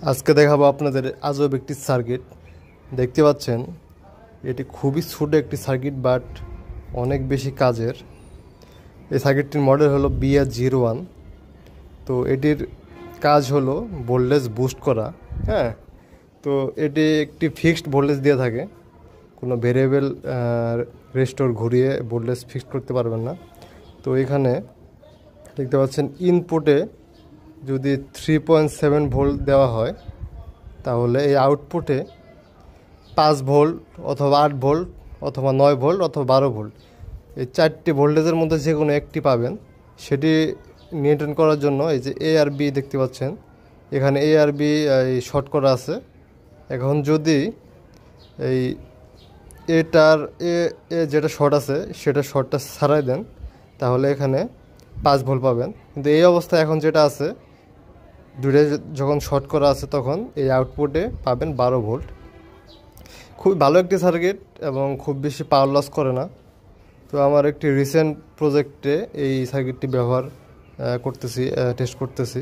আজকে দেখাবো আপনাদের আজব একটি সার্কিট। দেখতে পাচ্ছেন এটি খুবই ছোট একটি সার্কিট, বাট অনেক বেশি কাজের। এই সার্কিটটির মডেল হলো BR01। তো এটির কাজ হলো ভোল্টেজ বুস্ট করা। হ্যাঁ, তো এটি একটি ফিক্সড ভোল্টেজ দিয়ে থাকে, কোনো ভেরিয়েবল রেস্টোর ঘুরিয়ে ভোল্টেজ ফিক্সড করতে পারবেন না। তো এখানে দেখতে পাচ্ছেন ইনপুটে যদি 3.7 ভোল্ট দেওয়া হয়, তাহলে এই আউটপুটে 5 ভোল্ট অথবা 8 ভোল্ট অথবা 9 ভোল্ট অথবা 12 ভোল্ট, এই 4টি ভোল্টেজের মধ্যে যে কোনো একটি পাবেন। সেটি নিয়ন্ত্রণ করার জন্য এই যে A আর B দেখতে পাচ্ছেন, এখানে A আর B এই শর্ট করা আছে। এখন যদি এই এটার এ যেটা শর্ট আছে সেটা শর্টটা ছাড়াই দেন, তাহলে এখানে 5 ভোল্ট পাবেন। কিন্তু এই অবস্থায় এখন যেটা আছে, দুটো যখন শর্ট করা আছে তখন এই আউটপুটে পাবেন 12 ভোল্ট। খুবই ভালো একটি সার্কিট এবং খুব বেশি পাওয়ার লস করে না। তো আমার একটি রিসেন্ট প্রজেক্টে এই সার্কিটটি ব্যবহার করতেছি, টেস্ট করতেছি,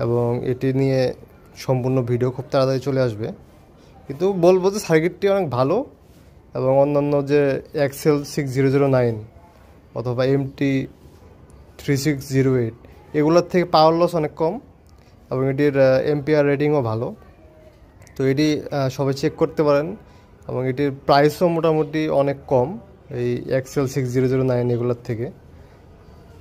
এবং এটি নিয়ে সম্পূর্ণ ভিডিও খুব তাড়াতাড়ি চলে আসবে। কিন্তু বলবো যে সার্কিটটি অনেক ভালো, এবং অন্যান্য যে এক্সেল 6009 অথবা MT3608 এগুলোর থেকে পাওয়ার লস অনেক কম, এবং এটির এম্পিয়ার রেটিংও ভালো। তো এটি সবাই চেক করতে পারেন, এবং এটির প্রাইসও মোটামুটি অনেক কম এই এক্সেল 6009 এগুলোর থেকে।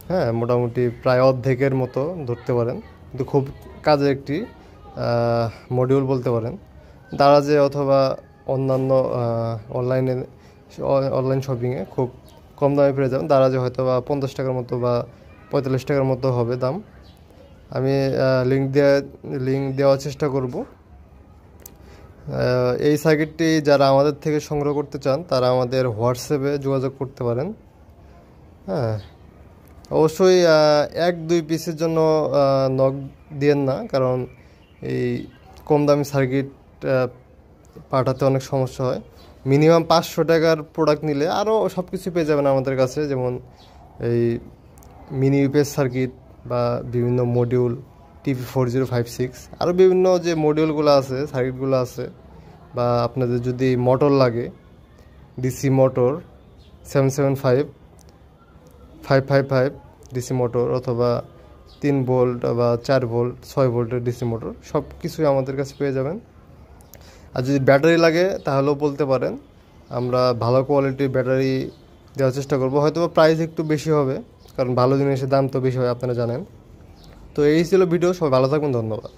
হ্যাঁ, মোটামুটি প্রায় অর্ধেকের মতো ধরতে পারেন। কিন্তু খুব কাজের একটি মডিউল বলতে পারেন। দারাজে অথবা অন্যান্য অনলাইন শপিংয়ে খুব কম দামে পেয়ে যাবেন। দারাজে হয়তো বা 50 টাকার মতো বা 45 টাকার মতো হবে দাম। আমি লিঙ্ক দেওয়ার চেষ্টা করব। এই সার্কিটটি যারা আমাদের থেকে সংগ্রহ করতে চান তারা আমাদের হোয়াটসঅ্যাপে যোগাযোগ করতে পারেন। হ্যাঁ, অবশ্যই 1-2 পিসের জন্য নক দিয়েন না, কারণ এই কম দামি সার্কিট পাঠাতে অনেক সমস্যা হয়। মিনিমাম 500 টাকার প্রোডাক্ট নিলে আরও সব কিছু পেয়ে যাবেন আমাদের কাছে, যেমন এই মিনি ইউপিএস সার্কিট বা বিভিন্ন মডিউল TP4056, আরও বিভিন্ন যে মডিউলগুলো আছে, সার্কিটগুলো আছে। বা আপনাদের যদি মোটর লাগে, ডিসি মোটর 775 ডিসি মোটর, অথবা 3 ভোল্ট বা 4 ভোল্ট 6 ভোল্টের ডিসি মোটর, সব কিছুই আমাদের কাছে পেয়ে যাবেন। আর যদি ব্যাটারি লাগে তাহলেও বলতে পারেন, আমরা ভালো কোয়ালিটির ব্যাটারি দেওয়ার চেষ্টা করব। হয়তো বা প্রাইস একটু বেশি হবে, কারণ ভালো জিনিসের দাম তো বেশি হয়, আপনারা জানেন। তো এই ছিল ভিডিও। সবাই ভালো থাকবেন, ধন্যবাদ।